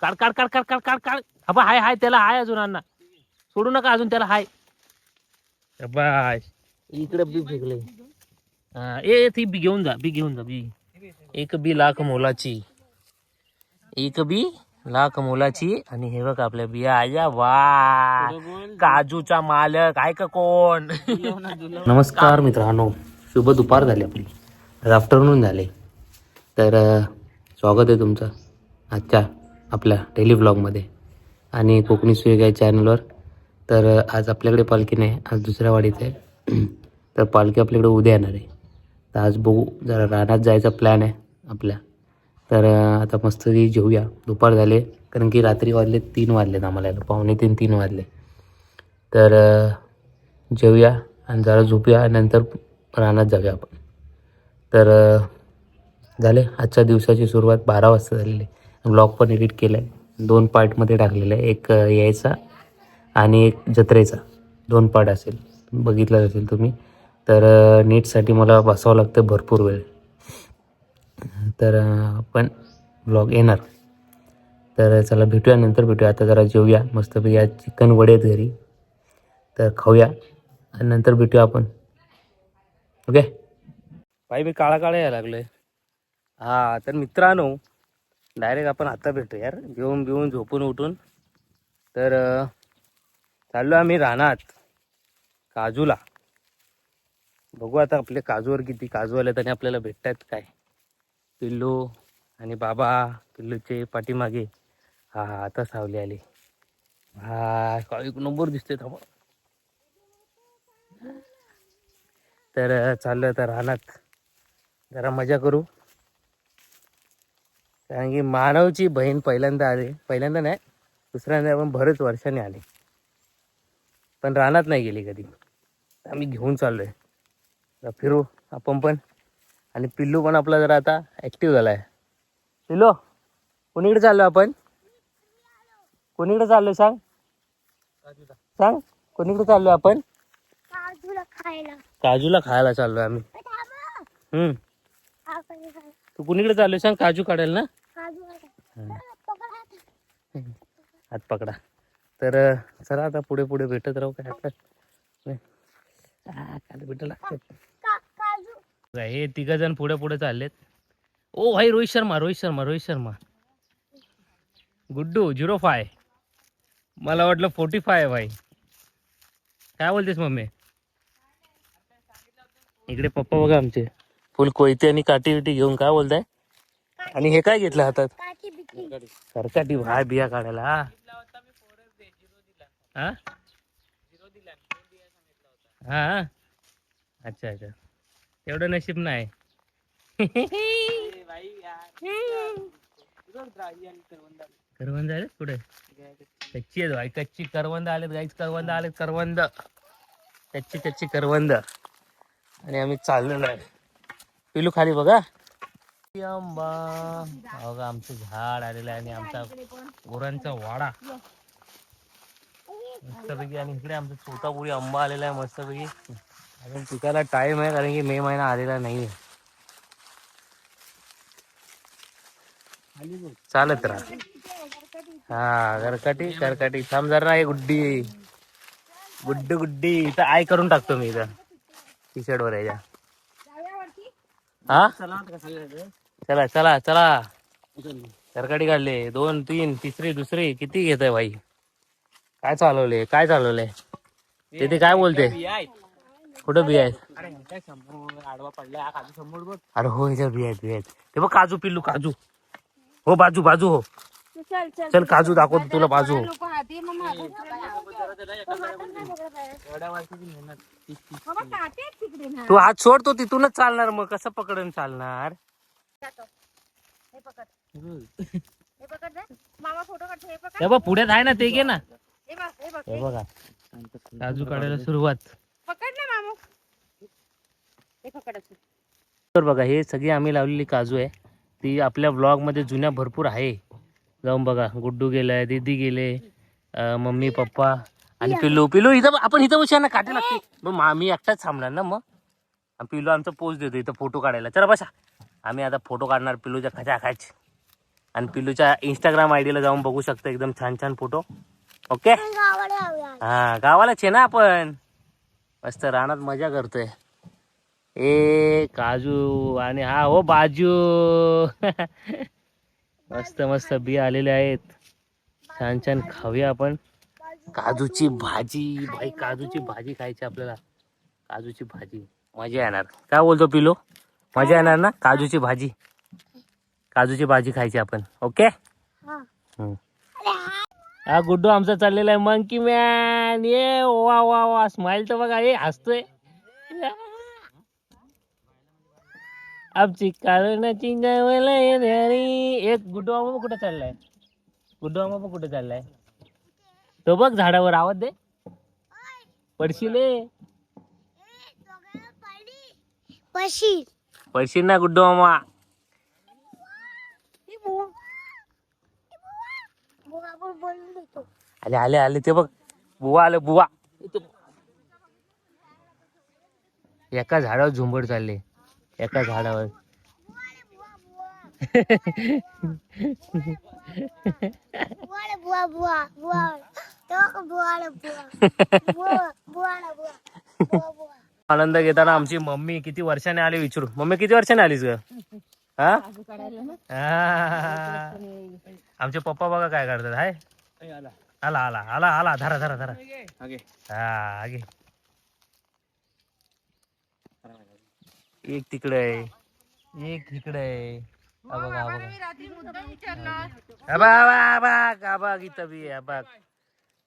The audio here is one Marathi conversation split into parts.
काढ काढ काढ काढ काढ काढ काढ. अबा हाय हाय त्याला हाय अजून अण्णा सोडू नका अजून त्याला हाय. बाय इकडे बी फेकले. ए ती बी घेऊन जा बी. एक बी लाख मोलाची. एक बी लाख मोलाची. आणि हे बघ आपल्या बिया आया वा काजूचा मालक आहे का कोण. नमस्कार मित्रांनो, शुभ दुपार झाली आपली, आफ्टरनून झाले. तर स्वागत आहे तुमचं आजच्या आपल्या डेली ब्लॉगमध्ये आणि कोकणी सुयोग या चॅनलवर. तर आज आपल्याकडे पालखी नाही, आज दुसऱ्या वाडीत आहे. तर पालखी आपल्याकडे उद्या येणार आहे. तर आज बघू, जरा रानात जायचा प्लॅन आहे आपल्या. तर आता मस्त जेवूया, दुपार झाले, कारण की रात्री वाजले 3 वाजलेत आम्हाला यायला, 2:45-3 वाजले. तर जेवूया आणि जरा झोपूया, नंतर रानात जाऊया आपण. तर झाले आजच्या दिवसाची सुरुवात 12 वाजता झालेली. ब्लॉग पण एडिट केला आहे, 2 पार्टमध्ये टाकलेला आहे. एक यायचा आणि एक जत्रेचा, 2 पार्ट असेल, बघितलं असेल तुम्ही. तर नेटसाठी मला बसावं लागतं भरपूर वेळ. तर पण ब्लॉग येणार. तर चला भेटूया, नंतर भेटूया. आता जरा जेवूया मस्तपैकी, आज चिकन वडे आहेत घरी, तर खाऊया आणि नंतर भेटूया आपण. ओके. भाई मी काळा यायला लागलोय. हा तर मित्रांनो, डायरेक्ट आपण आता भेटू यार, जेवून बिवून झोपून उठून. तर चाललो आम्ही रानात काजूला. बघू आता आपले काजूवर किती काजू आले आणि आपल्याला भेटतात काय. पिल्लू आणि बाबा, पिल्लूचे पाठीमागे. हा आता सावली आली. हा एक नंबर दिसते थांबा. तर चाललो तर रानात जरा मजा करू, कारण की मानवची बहीण पहिल्यांदा आली. पहिल्यांदा नाही, दुसऱ्यांदा पण बरेच वर्षांनी आली, पण रानात नाही गेली कधी. आम्ही घेऊन चाललोय, फिरू आपण पण. आणि पिल्लू पण आपला जरा आता ॲक्टिव्ह झाला आहे. पिल्लू कोणीकडे चाललो आपण, कोणीकडे चाललोय सांग, सांग कोणीकडे चाललोय आपण. काजूला खायला चाललोय आम्ही. तू कुणीकडे चाललोय सांग. काजू काढायला ना, हात पकडा. तर चला आता पुढे पुढे भेटत राहू. काय आपलं भेट लागतात. हे 3 जण पुढे पुढे चाललेत. ओ भाई रोहित शर्मा गुड्डू 05. मला वाटलं 45 आहे भाई. काय बोलतेस मम्मी. इकडे पप्पा बघा आमचे फुल कोयते आणि काठी विटी घेऊन. काय बोलताय. आणि हे काय घेतलं हातात. सरकाटी भाय बिया काढायला. हा हा अच्छा एवढं नशीब नाही. करवंद आलेत पुढे. कच्ची आहेत भाई, कच्ची करवंद आलेत गाईच. करवंद आलेत, करवंद कच्ची करवंद. आणि आम्ही चाललेलो आहे. पिलू खाली बघा. आंबा बघा, आमचं झाड आलेलं आहे आणि आमचा गुरांचा वाडा मस्तपैकी. आणि इकडे आमचा छोटापुरी आंबा आलेला आहे मस्तपैकी. अजून पिकायला टाइम आहे, कारण की मे महिना आलेला नाही. चालत राहा. हा करकाटी थांब जरा. आहे गुड्डी इथं आय करून टाकतो मी इथं टी शर्ट वर याच्या. हा चला करकाटी काढले. 2 3 तिसरी दुसरी. किती घेत आहे भाई. काय चालवलंय तिथे. काय बोलते. कुठं बिया आहेत. अरे हो ह्याच्या बिया आहेत. ते बघ काजू. पिल्लू काजू. हो बाजू हो. चल काजू दाखवतो तुला. बाजू हो. तू हात सोड, तो तिथूनच चालणार. मग कसं पकडून चालणार. हे बघ पुढ्यात आहे ना, ते घे ना. हे बघा काजू काढायला सुरुवात. तर बघा हे सगळी आम्ही लावलेली काजू आहे. ती आपल्या ब्लॉग मध्ये जुन्या भरपूर आहे, जाऊन बघा. गुड्डू गेलाय, दीदी गेले, मम्मी पप्पा आणि पिल्लू इथं. आपण इथं बसूया ना, काटे लागते. मग मी एकटाच थांबणार ना. मग पिल्लू आमचा पोज देतो इथं फोटो काढायला. चला बसा. आम्ही आता फोटो काढणार पिल्लूच्या खचाखच. आणि पिल्लूच्या इंस्टाग्राम आयडी ला जाऊन बघू शकता, एकदम छान छान फोटो. ओके. हा गावालाच आहे ना आपण, मस्त रानात मजा करतोय. ए काजू आणि हा हो बाजू. मस्त मस्त बी आलेले आहेत, छान छान खाऊया आपण. काजूची भाजी भाई, काजूची भाजी खायची आपल्याला. काजूची भाजी मजा येणार. काय बोलतो पिलो, मजा येणार ना काजूची भाजी. काजूची भाजी खायची आपण. ओके. हा गुड्डू आमचा चाललेला आहे मंकी मॅन. ये वा वा वा, स्माइल तर बघा, हे हसतोय. आमची काळणाची गावाला येणारी. एक गुड्डू मामा कुठे चाललाय, गुड्डू मामा कुठे चाललाय, तो बघ झाडावर. आवाज दे, पडशील पडशील ना गुड्डू मामा. आले आले आले, ते बघ बुवा आले, बुवा. एका झाडावर झुंबड चालले, एका झाडावर. आनंद घेताना आमची मम्मी किती वर्षाने आली विचारू. मम्मी किती वर्षाने आलीस ग? हा, आमचे पप्पा बघा काय करतात. हाय, आला आला आला आला, धरा धरा धरा. हा आगे, एक तिकडे आहे, एक तिकडे आहे. हा बघ हा बघ हा बघ हा बघ, इथं बी आहे बघ.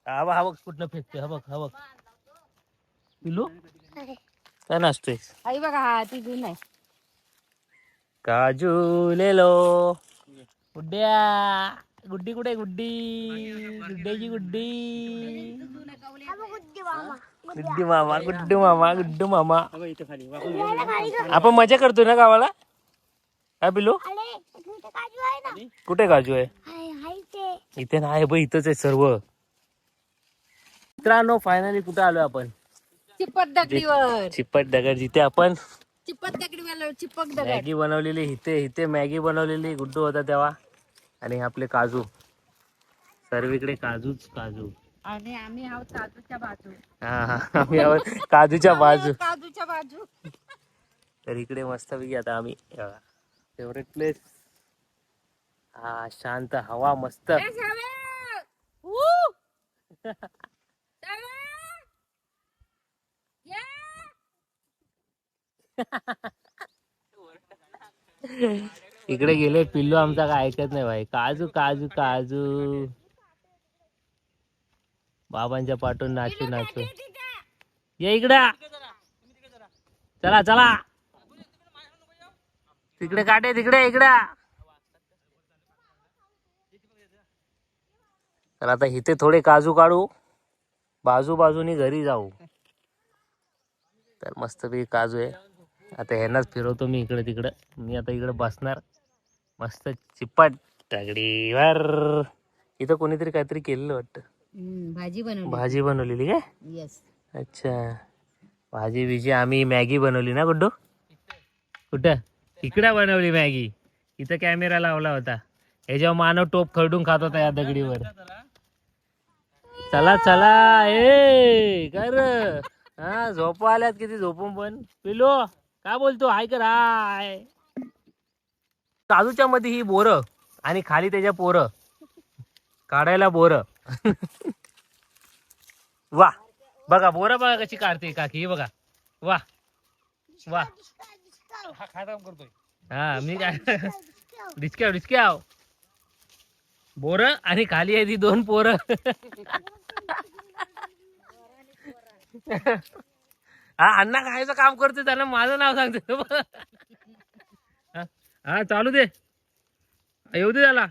हा बघ हा बघ कुठनं फेकते. हा बघ हा बघ पिलू काय नसतोय. आई बघा, हा ती गुण आहे. काजू लेलो. गुड्ड्या, गुड्डी कुठे, गुड्डी, गुड्ड्याची गुड्डी. गुड्डू मामा, गुड्डू मामा, गुड्डू मामा. आपण मजा करतोय ना गावाला. काय पिलू, कुठे काजू आहे? इथे नाही बाई, इथंच आहे सर्व. मित्रांनो फायनली कुठे आलोय आपण? चिपट दगडीवर. चिपट दगड, जिथे आपण चिपट दगडीवर चिपक दगड. मॅगी बनवलेली. इथे इथे मॅगी बनवलेली, गुड्डू होता तेव्हा. आणि आपले काजू, सर्वीकडे काजूच काजू. आणि आम्ही आहोत काजूच्या बाजू. हा आम्ही आहोत काजूच्या बाजू. काजूच्या बाजू. तर इकडे मस्त पैकी आता आम्ही फेवरेट प्लेस. हा शांत हवा मस्त. इकडे गेले पिल्लू आमचा काय ऐकत नाही भाई. काजू काजू काजू, बाबांच्या पाठून नाचू नाचू. ये इकडं, चला चला, तिकडे काढे, तिकडे इकडं. तर आता इथे थोडे काजू काढू, बाजू बाजूनी घरी जाऊ. तर मस्त पैकी काजू आहे. आता ह्यांनाच फिरवतो मी इकडे तिकडं. मी आता इकडे बसणार मस्त चिपट दगडीवर. इथं कोणीतरी काहीतरी केलेलं वाटतं. भाजी बनवली. भाजी बनवलेली काय? येस. अच्छा, भाजी बिजी. आम्ही मॅगी बनवली ना गुड्डू? कुठं? इकडं बनवली मॅगी. इथं कॅमेरा लावला होता, ह्याच्यावर मानव टोप खरडून खात होता या दगडीवर. चला चला, ए कर. हा झोप आल्यात किती, झोपून पण. पिलो काय बोलतो, हाय कर हाय. काजूच्या मध्ये ही बोर आणि खाली त्याच्या पोर काढायला बोर. वा बघा बोर बघा कशी काढते काकी, हे बघा. वा वा, हा मी काय डिस्क्याव डिस्क्याव. बोर आणि खाली आहे ती दोन पोर. हा अण्णा खायचं काम करते, त्यांना माझं नाव सांगते. हा चालू दे, येऊ दे त्याला.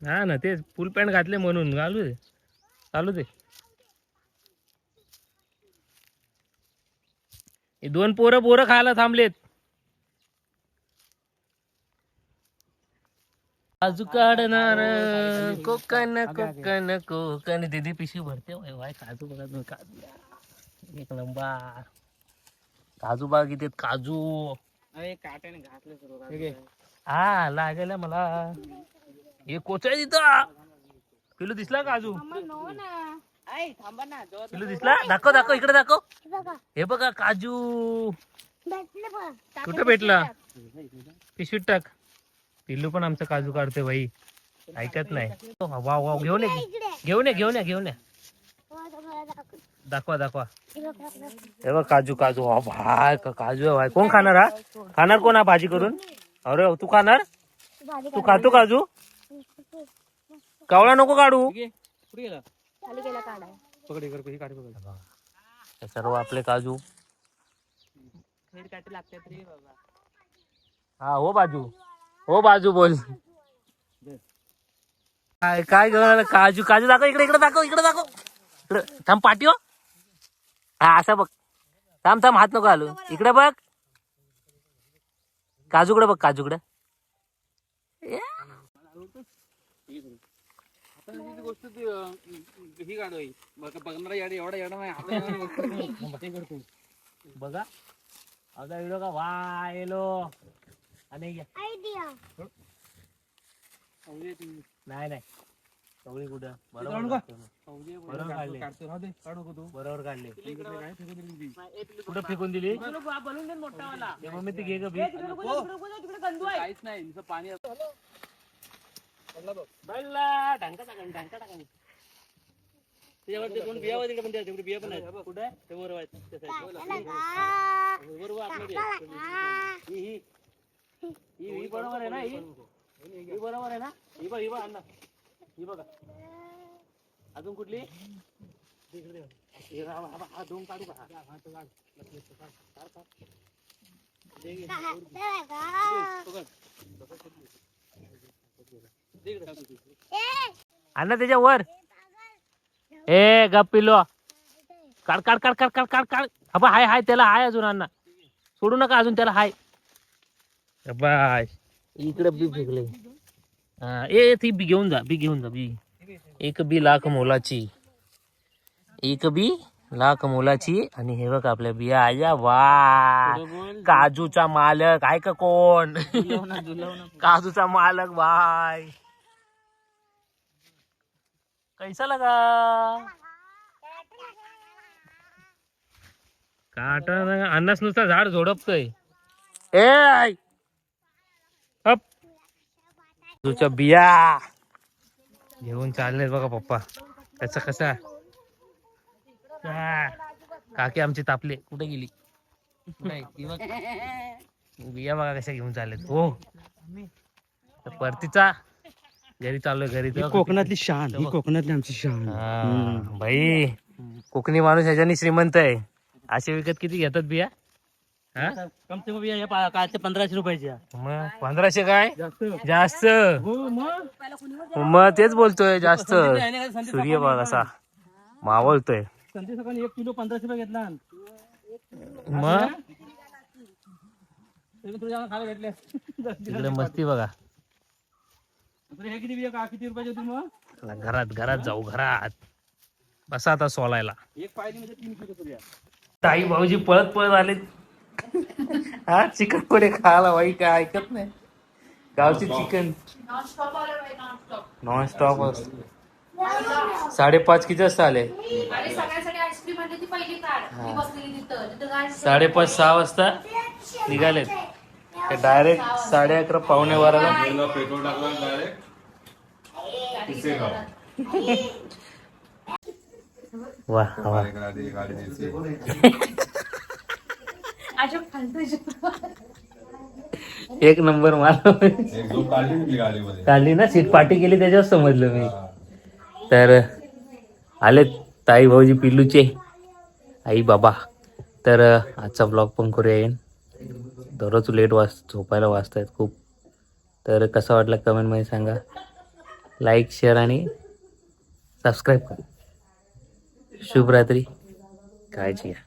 हा ना, तेच फुल पॅन्ट घातले म्हणून. घालू दे, चालू दे. हे दोन पोरं बोरं खायला थांबलेत. काजू काढणार कोकण कोकण कोकण. दीदी पिशवी भरते वाय. काजू बघा तुम्ही, काजू एक नंबर. काजू बाग इथे काजू. हा लागेल मला. हे कोचाय तिथं. पिलू दिसला काजू? पिलू दिसला? दाखव दाखव, इकडे दाखव. हे बघा काजू. कुठे भेटला? पिशवीत टाक. पिल्लू पण आमचं काजू काढते बाई, ऐकत नाही. वाव वाव, घेऊन ये घेऊन ये घेऊन ये घेऊन ये. दाखवा दाखवा. हे बघ काजू काजू. हा भाई काजू आहे भाई. कोण खाणार हा? खाणार कोण हा भाजी करून? अरे तू खाणार? तू खातो काजू? कावळा नको काढू. हे सर्व आपले काजू. हा हो बाजू, हो बाजू बोल. काय काय काजू काजू दाखव इकडे, इकडे दाखव, इकडे दाखव. इकडे थांब पाठी हो. हा असं बघ. थांब थांब, हात नको घालू. इकडे बघ काजूकडे बघ, काजूकडे. गोष्ट ही काढू बघणार एवढा एवढा नाही. बघा आता व्हिडिओ का वायलो आणि नाही नाही सगळी कुठं बरोबर काढले, बरोबर काढले. कुठं फेकून दिली? मम्मी ती घे ग बी. काहीच नाही पाणी. त्याच्यावरती दोन बिया होती पण त्याच्याकडे बिया पण आहेत. कुठे ते बरोबर ही बरोबर आहे ना? ही बरोबर आहे ना? ही बघ, ही बघ अण्णा, ही बघा. अजून कुठली? हा दोन काढू का? अण्णा त्याच्यावर. ए गप पिलो. काढ काढ काढ काढ काढ काढ काढ. अबा हाय हाय, त्याला हाय अजून. अण्णा सोडू नका अजून, त्याला हाय. बाय इकडे बी फेकले. हा ए ती बी घेऊन जा, बी घेऊन जा. बी एक बी लाख मोलाची, एक बी लाख मोलाची. आणि हे बघ आपल्या बिया आया. वा काजूचा मालक आहे का कोण? काजूचा मालक बाय. कैसा लगा? काटा अन्नास नुसता झाड झोडपतोय. ए अप तुझ्या बिया घेऊन चाललेत बघा पप्पा. त्याचा कसा काकी आमची तापले. कुठे गेली? बिया बघा कशा घेऊन चाललेत. हो परतीचा घरी चाललोय. घरी कोकणातली शान, ही कोकणातली आमची शान. भाई कोकणी माणूस ह्याच्यानी श्रीमंत आहे. असे विकत किती घेतात बिया? कम से कम बिया कालच्या 1500 रुपयाच्या. मग 1500 काय जास्त? हो मग तेच बोलतोय जास्त. सूर्य बघ असा मावळतोय. संधी सकाळी 1 किलो 1500 रुपये घेतला. मग खायला भेटले तिकडे मस्ती बघा. हे किती बिया किती रुपयाचे होती मग? घरात घरात जाऊ, घरात बसा आता सोलायला. एक पाहिली म्हणजे 3 किलो बिया. ताई भाऊजी पळत पळत आले. हा चिकन पुढे खायला. बाई काय ऐकत नाही. गावची चिकन नॉन स्टॉप. 5:30 किती वाजता आले? 5:30 6 वाजता निघालेत. डायरेक्ट 11:30 पावणे 12ला. पेट्रोल टाकला डायरेक्ट वा वा. एक नंबर मला काढली ना. सीट पार्टी केली त्याच्यावर समजलं मी. तर आले ताई भाऊजी पिल्लूचे आई बाबा. तर आजचा ब्लॉग पण करूया येईन. दररोज लेट झोपायला वाजतायत खूप. तर कसा वाटला कमेंटमध्ये सांगा. लाईक शेअर आणि सबस्क्राईब करा. शुभरात्री. काळजी घ्या.